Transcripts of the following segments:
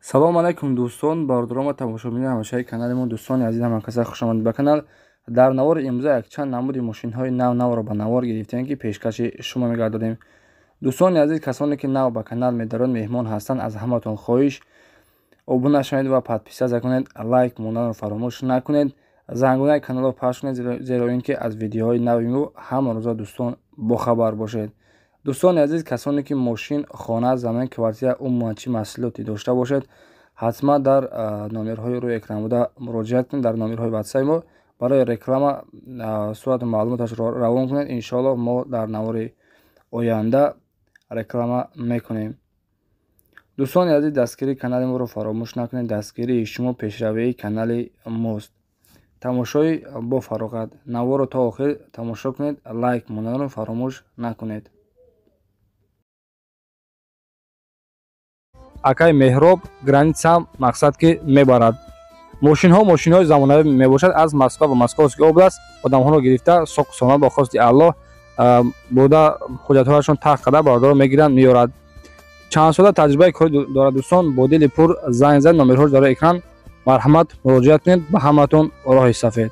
салом алайкум дӯстон, бардором ва тамошобини ҳамашаи канали мо. Дӯстони азиз, ҳамакаса хушомадед ба канал. Дар навори имрӯза якчанд намуди мошинҳои нав-навро ба навор гирифтем ки пешкаши шумо мегардонем. Дӯстони азиз, касоне ки нав ба канал медарон, меҳмон ҳастанд, аз ҳаматон хоҳиш обуна шавед ва подписатсия кунед, лайк монданро фаромӯш накунед, зангонаи каналро пахш кунед, зеро ин ки аз видеоҳои нави мо ҳама рӯза дӯстон бохабар бошед. дӯстони азиз, касоне ки мошин, хона, замин, квартира умуман чӣ маҳсулоте дошта бошед, ҳатман дар номерҳои рӯи экран буда муроҷиат кунед. Дар номерҳои ватсаби мо барои реклама сурати маълумоташро равон кунед. Иншоаллоҳ мо дар навори оянда реклама мекунем. дӯстони азиз, дастгирии канали моро фаромӯш накунед. Дастгирии шумо пешравии канали мост. тамошои бо фароғат наворро то охир тамошо кунед, лайк монданро фаромӯш накунед. акай меҳроб границам мақсад ки мебарад. мошинҳои замонавӣ мебошад. Аз Москва ва Московский област одамҳоро гирифта соқу соломат бо хости Аллоҳ бурда ҳуҷҷатҳояшон тақ карда бардорро мегиранд, меёрад. чандсола таҷрибаи корӣ дорад дӯстон. Бо дили пур занг зад, номерҳоро дар экран. марҳамат, муроҷиат кунед. ба ҳаматон роҳи сафед.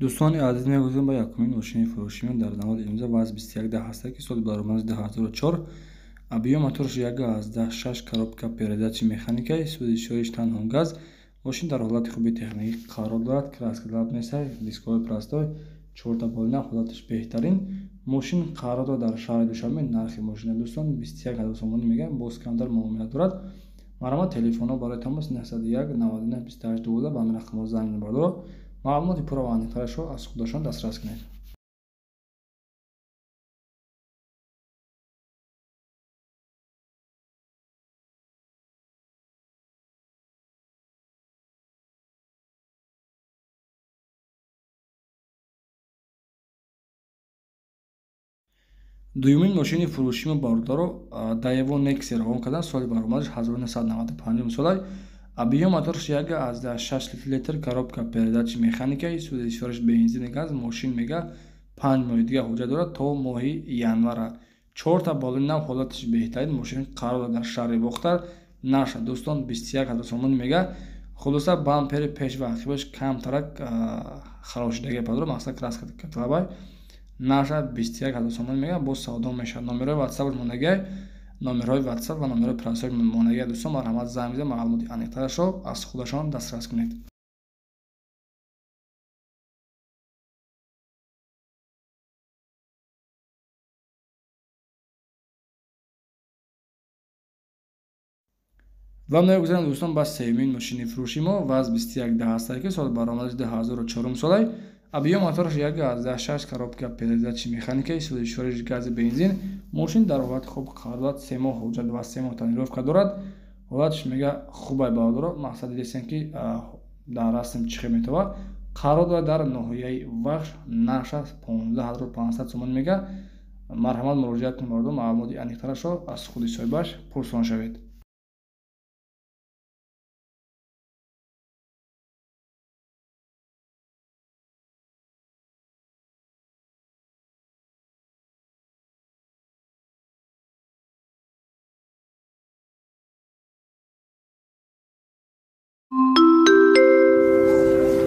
дӯстони азиз, мегузарем ба якумин мошини фурӯшимен дар наводи имрӯза ВАЗ 2110 ҳастад ки соли баромади 2004. объём мотораш 1.6 коробка передачи механикаи сӯзишҳои танҳо газ. мошин дар ҳолати хуби техникӣ қарор дорад. краска лабнесай, дискҳои простой, чорта болина ҳолаташ беҳтарин. мошин қарор дорад дар шаҳри Душанбе. нархи мошина дӯстон 21,000 сомонӣ мегӯянд. боз камтар муомила дорад. марҳамат, телефонҳо барои тамос 901 99 28 12 ба ҳамин рақамҳо занг бардоро маълумоти пурра ва аниқтарашро аз худашон дастрас кунед. дуюмин мошини фурӯшии мо бардоро Daewoo Nexi равон карданд. соли баромадаш 1995 солай. объём мотораш 1.6 литр, коробка передачи механикаи сӯзишҳояш бензини газ. мошин мега 5 моҳи дига ҳуҷҷат дорад то моҳи январа. чорта болина ҳолаташ беҳтарин. мошин қарор дорад дар шаҳри Вохтар. наша дӯстон 21,000 сомонӣ мега. хулоса бампери пеш ва ақибаш камтарак харошидагӣ падро, мақсад краска катлабай. наша 21,000 сомонӣ мега. боз савдо мешавад. номерҳои ватсапаш монагиҳай, номерҳои ватсап ва номерҳои прайсҳои монагиҳай дӯстон, марҳамат, занг бизанед, маълумоти аниқтарашро аз худашон дастрас кунед. ва мегузарем дӯстон ба сеюмин мошини фурӯшии мо ВАЗ 2110 ҳастад ки соли баромадаш 2004 солай. объём мотораш 1.6 коробка передачи механикаи сӯзишҳояш гази бензин. мошин дар ҳолати хуб қарор дорад. 3 моҳ ҳуҷҷат ва 3 моҳ тонировка дорад. ҳолаташ мега хубай баҳодоро. мақсади дестем ки дар расм чихе метава. қарор дорад дар ноҳияи вахш. наша 15500 сомон мега. марҳамат, муроҷиат кунед бардор. маълумоти аниқтарашро аз худи соҳибаш пурсон шавед.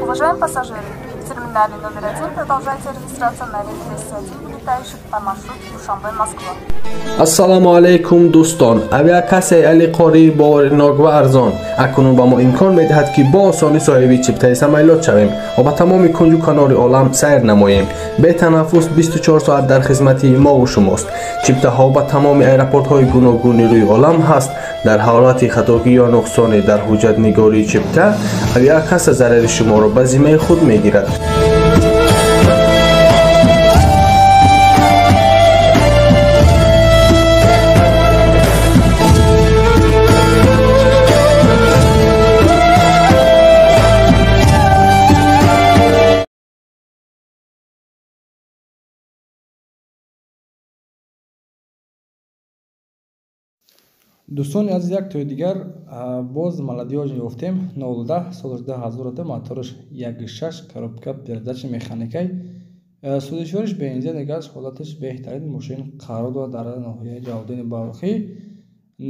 Уважаемые пассажиры, в терминале номер 1 продолжайте регистрацию на рейс 201, вылетающий по маршруту Душанбе-Москва. ассалому алайкум дӯстон. авиакассаи Али Қории боваринок ва арзон акнун ба мо имкон медиҳад ки бо осонӣ соҳиби чиптаи самолёт шавем ва ба тамоми кунҷу канори олам сайр намоем. бетанаффус 24 соат дар хизмати мову шумост. чиптаҳо ба тамоми аэропортҳои гуногуни рӯи олам ҳаст. дар ҳолати хатогӣ ё нуқсоне дар ҳуҷҷатнигории чипта, авиакасса зарари шуморо ба зиммаи худ мегирад. Дӯстони азиз, як тӯи дигар боз маладиёж ёфтем 010 соли 2000 моториш 1.6 коробка передачи механикай судишвориш бензин газ ҳолатиш беҳтарин мошин қарор дорад дар ноҳияи Ҷалолиддини Балхӣ.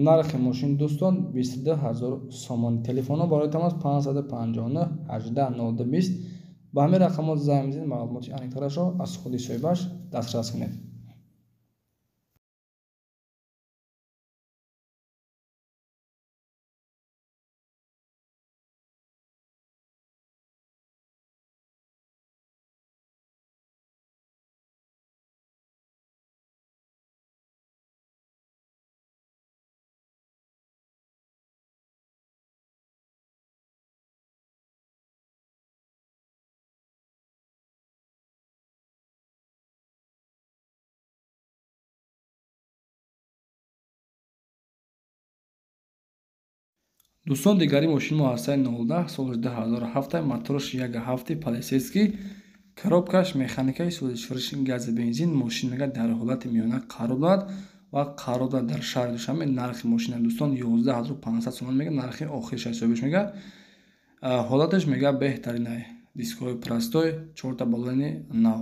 нархи мошин дӯстон 22000 сомон. Телефонҳо барои тамос 559 18 020. ба ҳамин рақамот занг бизанед, маълумоти аниқтарашро аз худи соҳибаш дастрас кунед. дӯстон, дигари мошини муассисаи 010 соли 2007 моториш 1.7 полисейский коробкаш механикаи судишвориш гази бензин мошин мега дар ҳолати миёна қарор дорад ва қарор дорад дар шаҳри Душанбе. нархи мошина дӯстон 11500 сомон мега. нархи охириш ҳисобиш мега. ҳолаташ мега беҳтаринай, дискҳои простой, 4 баллони нав.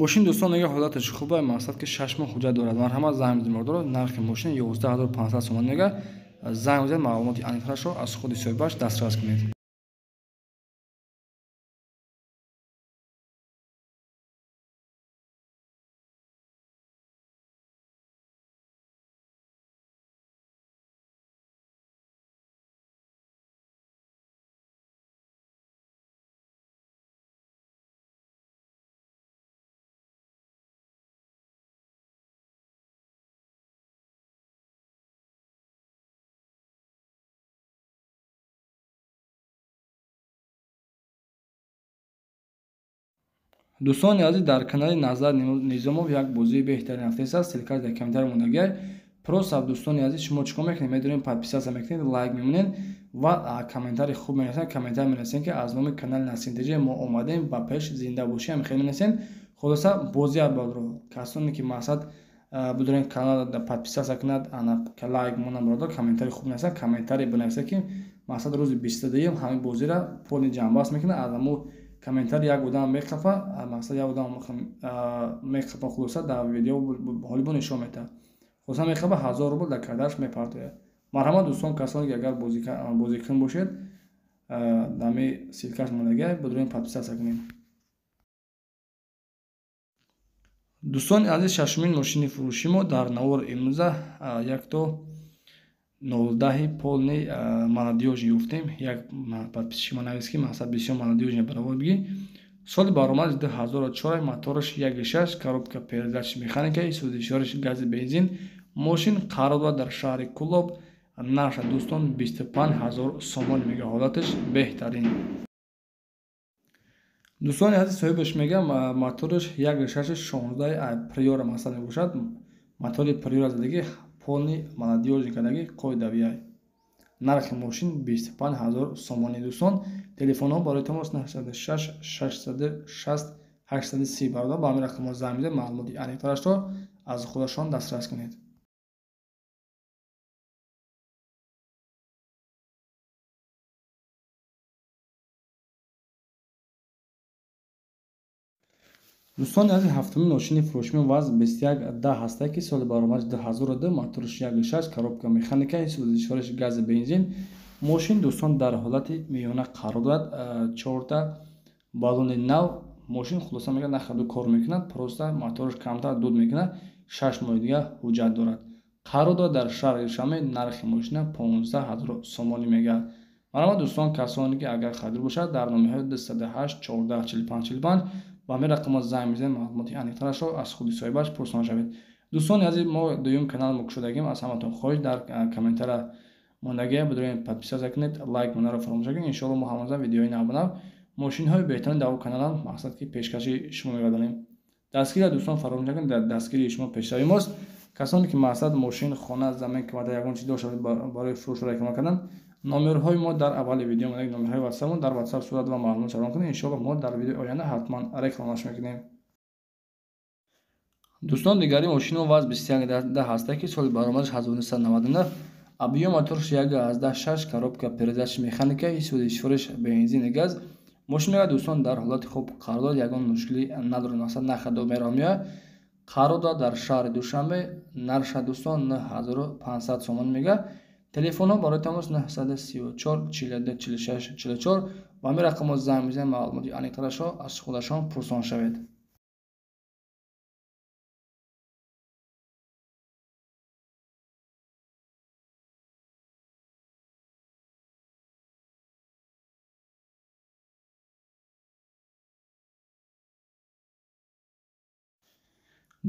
мошин дӯстон мега ҳолаташ хубай, мақсад ки 6 моҳ ҳуҷҷат дорад. марҳамат занг бизанед мордоро. нархи мошин 11500 сомон мега. занг бизанед, маълумоти аниқтарашро аз худи соҳибаш дастрас кунед. дӯстони азиз, дар канали Назар Низомов як бозии беҳтарин рафтест аст. силкаш дар комментария мондагиай. просто дӯстони азиз, шумо чӣ кор мекунед? медонед, подписатсия мекунед, лайк мемонед ва комментари хуб менависед. комментар менависед ки аз номи канали Насрин ТЖ мо омадем, ба пеш зинда бошӣ. ҳамин менависед. хулоса бозия бодро касоне ки мақсад бидорен канал подписатсия кунад, лайк монам бодро, комментари хуб менависед. комментари бинависед ки мақсад рӯзи 22 ҳамин бозира пони ҷамъбаст мекунад. азаму комментар як одам мехафа, мақсад як одам мехафа, хулоса дар видео ҳолибо нишон метавад. хулоса мехафа 1000 рубл дар кардаш мепартояд. марҳамат дӯстон, касоне ки агар бозикун бошед, дами силкаш мондагиай, бидорен подписатсия кунед. дӯстони азиз, шашумин мошини фурӯши мо дар навор имрӯза якто 010 полни маладиёж ёфтем. як подписчик ма навист ки мақсад бисёр маладиёж баровар биги. соли баромад 2004 моториш 1.6 коробка передачи механикаи судишвориш гази бензин мошин қарор дорад дар шаҳри Кӯлоб. нарша дӯстон 25000 сомон мега. ҳолаташ беҳтарин. дӯстони азиз, соҳибаш мега моториш 1.6 16 приора мақсад мебошад. мотори приора задагӣ полни маладиёж кадаги қоидаviяй. нархи мошин 25000 сомони. дӯстон, телефонҳо барои тамос 96 660 830 бародар. ба ҳамин рақамҳо занг бизанед, маълумоти аниқтарашро аз худашон дастрас кунед. дӯстони азиз, ҳафтумин мошини фурӯшии ВАЗ 2110 ҳастае ки соли баромад 2002 моториш 1.6 коробка механикаи судишвориш гази бензин мошин дӯстон дар ҳолати миёна қарор дорад. 4 баллони нав мошин. хулоса мега нахаду кор мекунад, просто моториш камтар дуд мекунад. 6 моҳи дига ҳуҷҷат дорад. қарор дорад дар шаҳри Душанбе. нархи мошина 15000 сомонӣ мега. марҳамат дӯстон, касоне ки агар харидор бошад, дар номерҳои 208 14 45 45 ба ҳамин рақамот занг бизанед, маълумоти аниқтарашро аз худи соҳибаш пурсонда шавед. дӯстони азиз, мо дуюм канал мо кушодагим. аз ҳаматон хоҳиш, дар комментария мондагиай бидорен подписатсия кунед, лайк монаро фаромӯш накунед. иншоалло мо ҳамаза видеои навбанав мошинҳои беҳтарин дар каналам мақсад ки пешкаши шумо мегардонем. дастгирия дӯстон фаромӯш накунед, дар дастгирии шумо пешрави мост. касоне ки мақсад мошин, хона, замин, квартира ягон чиз дошта барои фурӯш реклама кардан, номерҳои мо дар аввали видео мондагӣ. номерҳои ватсап мо дар ватсап сурат ва маълумот шаврон кунед. иншоалло мо дар видеои оянда ҳатман рекламаш мекунем. Дӯстон, дигари мошини мо ВАЗ-2110 ҳастад, ки соли баромадаш 1999, объем мотораш 1.6, коробка передачи механикаи сифориш бензини газ. Мошин мегӯяд дӯстон дар ҳолати хуб қарор дорад, ягон мушкилӣ надорад, мақсад нархи домеро меояд. Қарор дорад дар шаҳри Душанбе, нарша дӯстон 9500 сомон мега. Телефонҳо барои тамос 934 42 46 44 ба ҳамин рақамҳо занг мезанед, маълумоти аниқтарашро аз худашон пурсон шавед.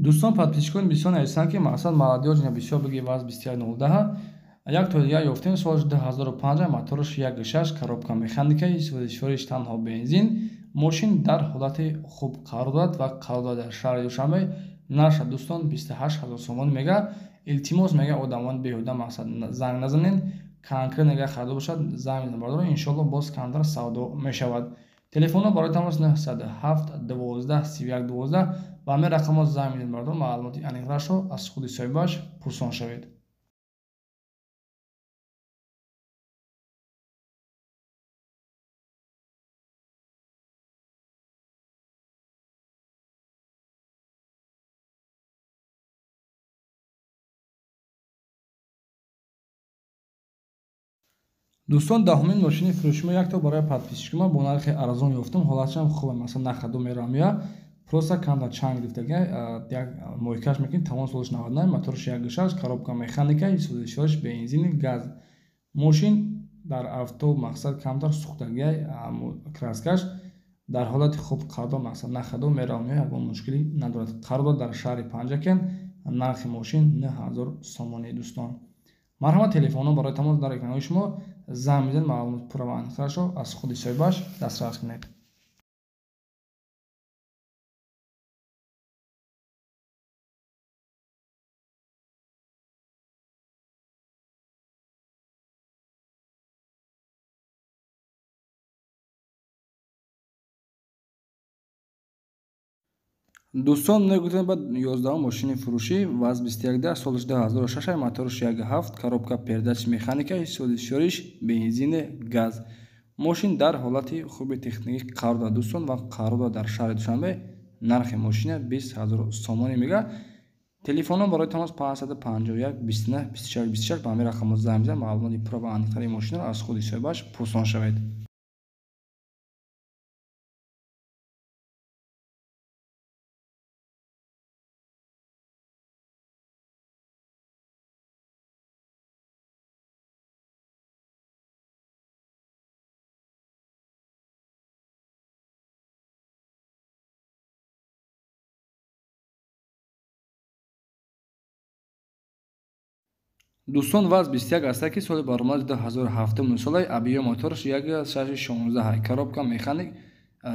дӯстон, подписчикони бисёр ҳастанд, ки мақсад молодёжи бисёр биги ВАЗ-2110. Як то дигар ёфтем, соли 2005 мотораш 1.6, коробка механикаи сифориш танҳо бензин. Мошин дар ҳолати хуб қарор дорад ва қарор дорад дар шаҳри Душанбе. Нарша дӯстон 28000 сомон мега. Илтимос мега одамон беҳуда мақсад занг назанед, конкретнага харидор бошад, занг мезанед бардор, иншоалло боз камтар савдо мешавад. Телефонҳо барои тамос 907 12 31 12 ба ҳамин рақамҳо занг мезанед бардор, маълумоти аниқрашро аз худи соҳибаш пурсон шавед. дӯстон, даҳумин мошини фурӯши мо якто барои подписчикӣ мо бо нархи арзон ёфтам. Ҳолатшам хубе, масалан нархи домеро меояд, просто камтар чанг гирифтага, як моҳикаш мекунед, тамом солиш 99, мотораш 1.6, коробка механика, сифориш бензини газ. Мошин дар авто мақсад камтар сӯхтага, краскаш дар ҳолати хуб қарор, мақсад нархи домеро меояд, ягон мушкилӣ надорад. Қарор дар шаҳри Панҷакен, нархи мошин 9000 сомонӣ. дӯстон, марҳамат, телефонҳо барои тамос дар экранои шумо, занг мезанед, маълумоти пурра ва аниқрашро аз худи соҳибаш дастрас кунед. дӯстон, мегӯзарем ба 11 мошини фурӯшӣ ВАЗ-2110 соли 2006, мотораш 1.7, коробка передачи механика, сифориш бензини газ. Мошин дар ҳолати хуби техникӣ қарор дорад дӯстон ва қарор дорад дар шаҳри Душанбе. Нархи мошина 20000 сомонӣ мега. Телефонҳо барои тамос 551 29 24 26 ба ҳамин рақамҳо занг мезанед, маълумоти пурра ва аниқтари мошинро аз худи соҳибаш пурсон шавед. дӯстон, ВАЗ-21 ҳастад, ки соли баромади 2007 сола, объем мотораш 1.616, коробка механик,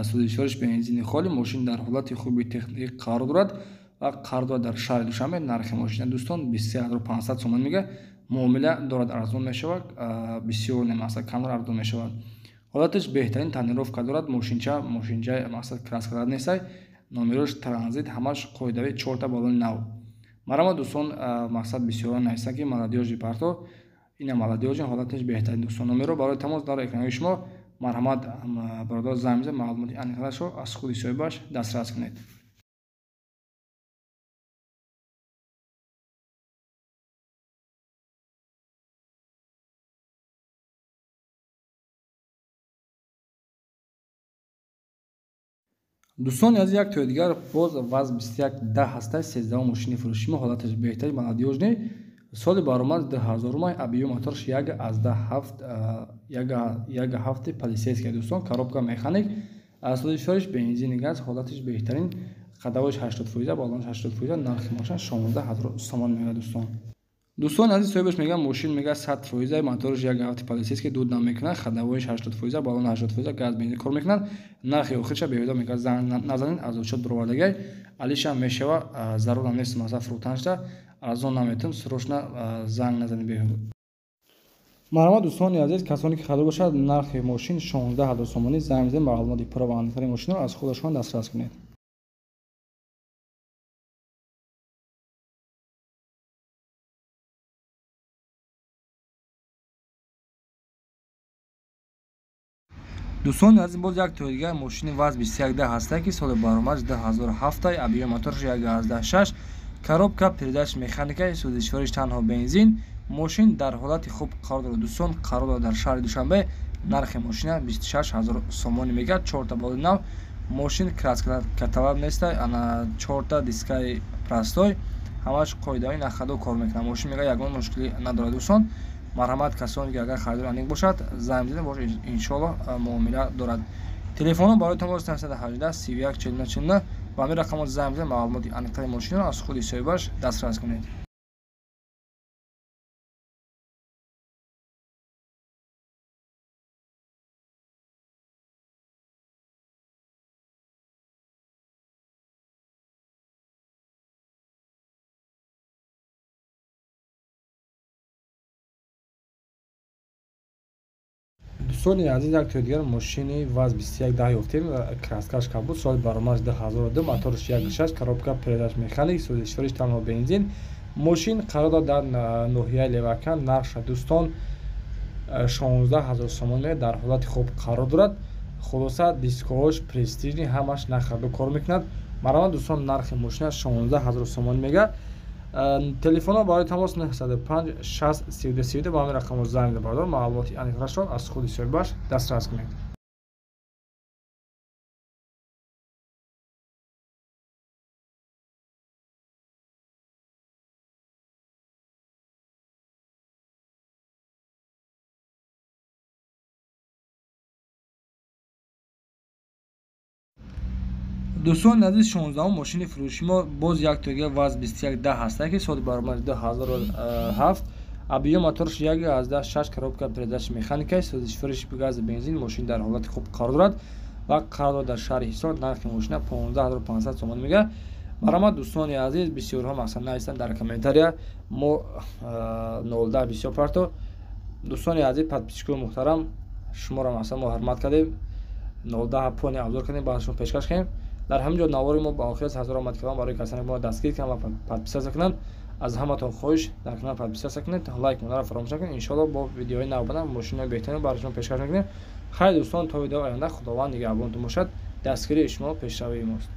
сифориш бензини холӣ. Мошин дар ҳолати хуби техникӣ қарор дорад ва қарор дорад дар шаҳри Душанбе. нархи мошина дӯстон 23500 сомон мега. муомила дорад, арзон мешавад, бисёр не мақсад камтар арзон мешавад. ҳолаташ беҳтарин тонировка дорад. мошинҷа мақсад краскадар нестай, номерош транзит, ҳамаш қоидави 4 та балони нав. Марҳамат дӯстон, мақсад бисёрон ҳастанд, ки молодёжи парто, ина молодёжи ҳолаташ беҳтарин. дӯстон, номеро барои тамос дар экранои шумо. Марҳамат, бародор занг мезанед, маълумоти аниқрашро аз худи соҳибаш дастрас кунед. дӯстон, аз як тои дигар боз ВАЗ-2110 ҳастад, 13 мошини фурӯши мо, ҳолаташ беҳтари молодёжни. соли баромад 2000, объем мотораш 1.7 полисейская дӯстон, коробка механик, сифориш бензини газ, ҳолаташ беҳтарин, қадавош 80%, балонаш 80%, нархи мошин 16000 сомон мега. дӯстон, ази соҳибаш мегӯяд, мошин мега 100%, мотораш 1.7 полисейский, дуд намекунад, ходовоиш 80%, балон 80%, газ бензин кор мекунад. нархи охирша беҳуда мега. занг назанед, аз учет бировардагай алиша мешава, зарура нест маса фурӯтанашда арзон наметон, срочно занг назанед беҳуда. марҳамат дӯстони азиз, касоне ки харидор бошад, нархи мошин 16000 сомонӣ, занг мезанед, маълумоти пурра ва аниқари мошинро аз худашон дастрас кунед. دوستان از این باز یک تویدگاه ماشین وز 2110 هسته که سال برآمد 2007 ابیو موتورش 1.6 коробка передач механика сӯзишвориш танҳо бензин мошин дар ҳолати хуб қарор дорад. دوستان қарор дорад дар шаҳри душанбе. нархи мошина 26000 сомонӣ мегӯяд. 4 та боди нав мошин краска каталаб неста, ана 4 та дискаи простой ҳамаш қоидаҳои нахаду кор мекунад. мошин мегӯяд ягон мушкилӣ надорад. دوستان марҳамат касоне ки агар харидор анеқ бошад займ зида бош иншоалло муомила дорад. телефоном барои тамос 918 31 40 ба ҳамин рақамот займ зида маълумоти аниқтари мошинро аз худи соҳибаш дастрас кунед. دوستان عزیز یک تویدگر ماشین وز 2110 یافتیم. краскаш кабуд соли баромад 2002 моторش 1.6 коробка передач механик сӯзишвориш танҳо бензин мошин қарор дорад дар ноҳияи левакан. нархша دوستان 16000 сомон мегӯяд. дар ҳолати хуб қарор дорад. хулоса дискҳош престижни ҳамаш нахарду кор мекунад. марҳамат دوستان нархи мошина 16000 сомон мегӯяд. телефонҳо барои тамос 905 60 32 32 ба ҳамин рақамҳо займ зида бардор маълумоти аниқрашро аз худи соҳибаш дастрас кунед. دوستان عزیز 16 ماشین فروشی ما باز یک تویدگر وز 2110 هسته که سال برآمد 2007 ابیو موتورش 1.6 коробка передач механика сӯзишвориш газ бензин мошин дар ҳолати хуб қарор дорад ва қарор дорад дар шаҳри ҳисор. нархи мошина 15500 сомон мегӯяд. марҳамат دوستان عزیز бисёрҳо мақсад наистанд дар комментария мо 010 бисёр парто. دوستان عزیز подписчикои муҳтарам шуморо мақсад мо ҳурмат кардем 010 пони абзор кардем ба шумо пешкаш кардем. дар ҳамин ҷо навори мо ба охир ҳазор омад кардам барои касоне мо дастгир кардам ва подписатсия кунанд. аз ҳаматон хоҳиш дар канал подписатсия кунед, лайк монаро фаромӯш накунед. иншоалло бо видеои навбана мошинои беҳтарин барои шумо пешкаш мекунем. хайр دوستان تا ویدیو آینده خداوند نگهبانتون باشد. دستگیری شما پیشروی ماست.